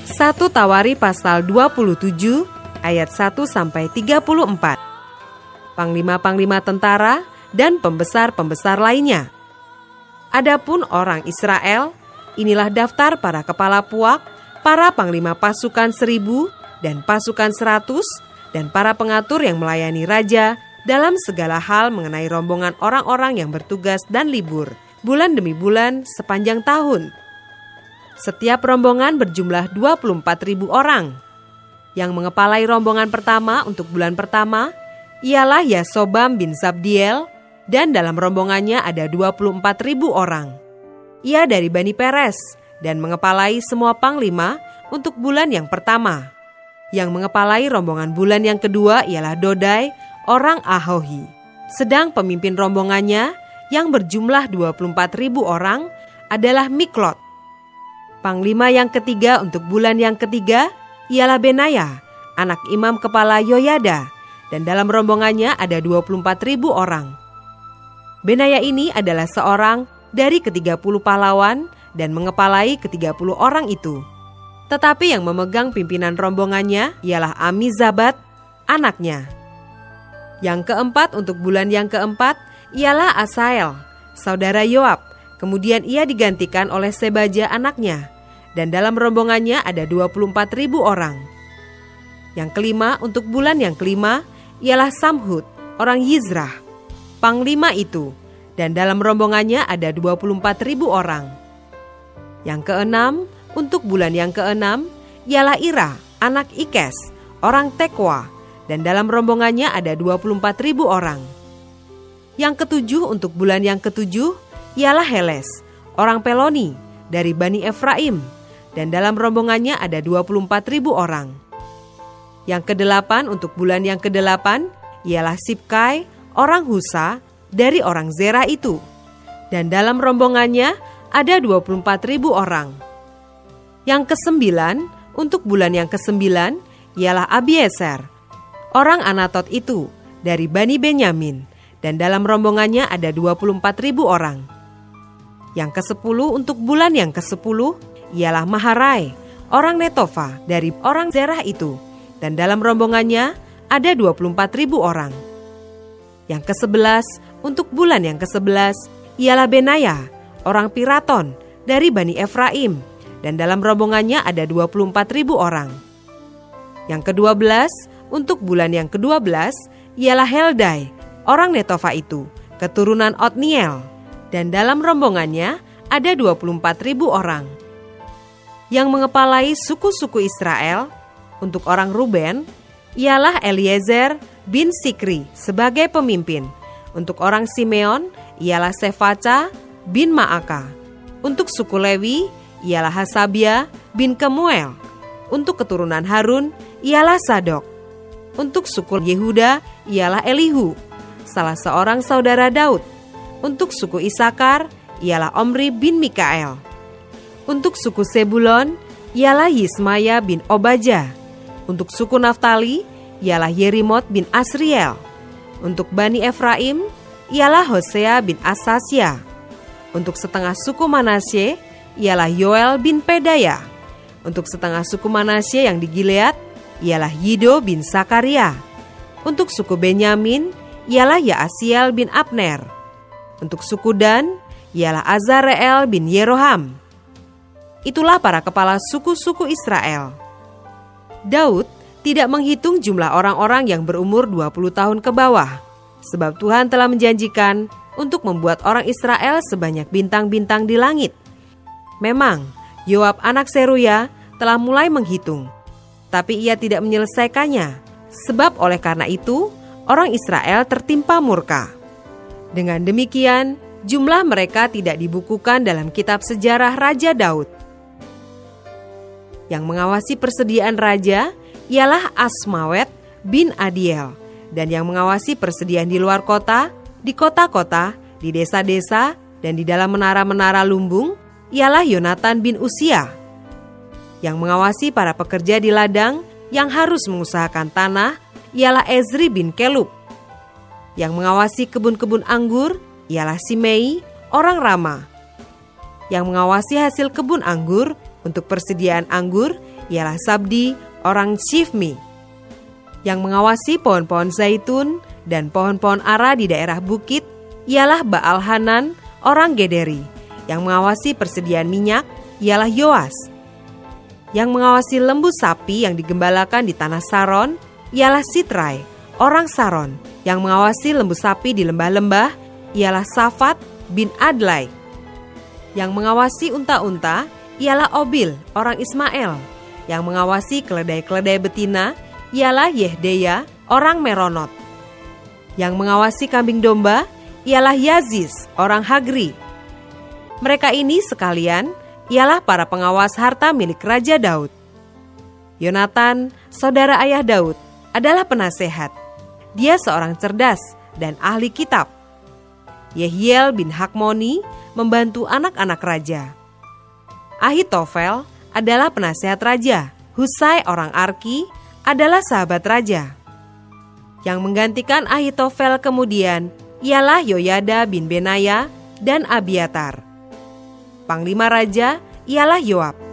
1 Tawari pasal 27 ayat 1-34. Panglima-panglima tentara dan pembesar-pembesar lainnya. Adapun orang Israel, inilah daftar para kepala puak, para panglima pasukan 1000 dan pasukan 100, dan para pengatur yang melayani raja dalam segala hal mengenai rombongan orang-orang yang bertugas dan libur, bulan demi bulan sepanjang tahun. Setiap rombongan berjumlah 24.000 orang. Yang mengepalai rombongan pertama untuk bulan pertama ialah Yasobam bin Zabdiel, dan dalam rombongannya ada 24.000 orang. Ia dari Bani Peres dan mengepalai semua panglima untuk bulan yang pertama. Yang mengepalai rombongan bulan yang kedua ialah Dodai, orang Ahohi. Sedang pemimpin rombongannya yang berjumlah 24.000 orang adalah Miklot. Panglima yang ketiga untuk bulan yang ketiga ialah Benaya, anak imam kepala Yoyada, dan dalam rombongannya ada 24.000 orang. Benaya ini adalah seorang dari ke-30 pahlawan dan mengepalai ke-30 orang itu. Tetapi yang memegang pimpinan rombongannya ialah Amizabat, anaknya. Yang keempat untuk bulan yang keempat ialah Asael, saudara Yoab. Kemudian ia digantikan oleh Sebaja anaknya. Dan dalam rombongannya ada 24.000 orang. Yang kelima untuk bulan yang kelima ialah Samhut, orang Yizrah, panglima itu. Dan dalam rombongannya ada 24.000 orang. Yang keenam untuk bulan yang keenam ialah Ira, anak Ikes, orang Tekwa. Dan dalam rombongannya ada 24.000 orang. Yang ketujuh untuk bulan yang ketujuh ialah Heles, orang Peloni, dari Bani Efraim. Dan dalam rombongannya ada 24.000 orang. Yang kedelapan untuk bulan yang kedelapan ialah Sibkai, orang Husa, dari orang Zera itu. Dan dalam rombongannya ada 24.000 orang. Yang kesembilan untuk bulan yang kesembilan ialah Abieser, orang Anatot itu, dari Bani Benyamin. Dan dalam rombongannya ada 24.000 orang. Yang kesepuluh untuk bulan yang kesepuluh ialah Maharai, orang Netofa, dari orang Zerah itu. Dan dalam rombongannya ada 24.000 orang. Yang ke-11 untuk bulan yang ke-11 ialah Benaya, orang Piraton, dari Bani Efraim. Dan dalam rombongannya ada 24.000 orang. Yang ke-12 untuk bulan yang ke-12 ialah Heldai, orang Netofa itu, keturunan Otniel. Dan dalam rombongannya ada 24.000 orang. Yang mengepalai suku-suku Israel untuk orang Ruben ialah Eliezer bin Sikri sebagai pemimpin. Untuk orang Simeon ialah Sefaca bin Maaka. Untuk suku Lewi ialah Hasabia bin Kemuel. Untuk keturunan Harun ialah Sadok. Untuk suku Yehuda ialah Elihu, salah seorang saudara Daud. Untuk suku Isakar ialah Omri bin Mikael. Untuk suku Sebulon ialah Yismaya bin Obaja. Untuk suku Naftali ialah Yerimot bin Asriel. Untuk Bani Efraim ialah Hosea bin Asasya. Untuk setengah suku Manasye ialah Yoel bin Pedaya. Untuk setengah suku Manasye yang di Gilead ialah Yido bin Sakaria. Untuk suku Benyamin ialah Yaasiel bin Abner. Untuk suku Dan ialah Azareel bin Yeroham. Itulah para kepala suku-suku Israel. Daud tidak menghitung jumlah orang-orang yang berumur 20 tahun ke bawah, sebab Tuhan telah menjanjikan untuk membuat orang Israel sebanyak bintang-bintang di langit. Memang, Yoab anak Seruya telah mulai menghitung, tapi ia tidak menyelesaikannya, sebab oleh karena itu, orang Israel tertimpa murka. Dengan demikian, jumlah mereka tidak dibukukan dalam kitab sejarah Raja Daud. Yang mengawasi persediaan raja ialah Asmawet bin Adiel, dan yang mengawasi persediaan di luar kota, di kota-kota, di desa-desa, dan di dalam menara-menara lumbung ialah Yonatan bin Usia. Yang mengawasi para pekerja di ladang yang harus mengusahakan tanah ialah Ezri bin Kelub. Yang mengawasi kebun-kebun anggur ialah Simei, orang Rama. Yang mengawasi hasil kebun anggur untuk persediaan anggur ialah Sabdi orang Shifmi. Yang mengawasi pohon-pohon zaitun dan pohon-pohon ara di daerah bukit ialah Baal-Hanan orang Gederi. Yang mengawasi persediaan minyak ialah Yoas. Yang mengawasi lembu sapi yang digembalakan di tanah Saron ialah Sitrai orang Saron. Yang mengawasi lembu sapi di lembah-lembah ialah Safat bin Adlai. Yang mengawasi unta-unta ialah Obil orang Ismael. Yang mengawasi keledai-keledai betina ialah Yehdeya orang Meronot. Yang mengawasi kambing domba ialah Yaziz orang Hagri. Mereka ini sekalian ialah para pengawas harta milik Raja Daud. Yonatan, saudara ayah Daud, adalah penasehat. Dia seorang cerdas dan ahli kitab. Yehiel bin Hakmoni membantu anak-anak raja. Ahitofel adalah penasehat raja. Husai orang Arki adalah sahabat raja. Yang menggantikan Ahitofel kemudian ialah Yoyada bin Benaya dan Abiatar. Panglima raja ialah Yoab.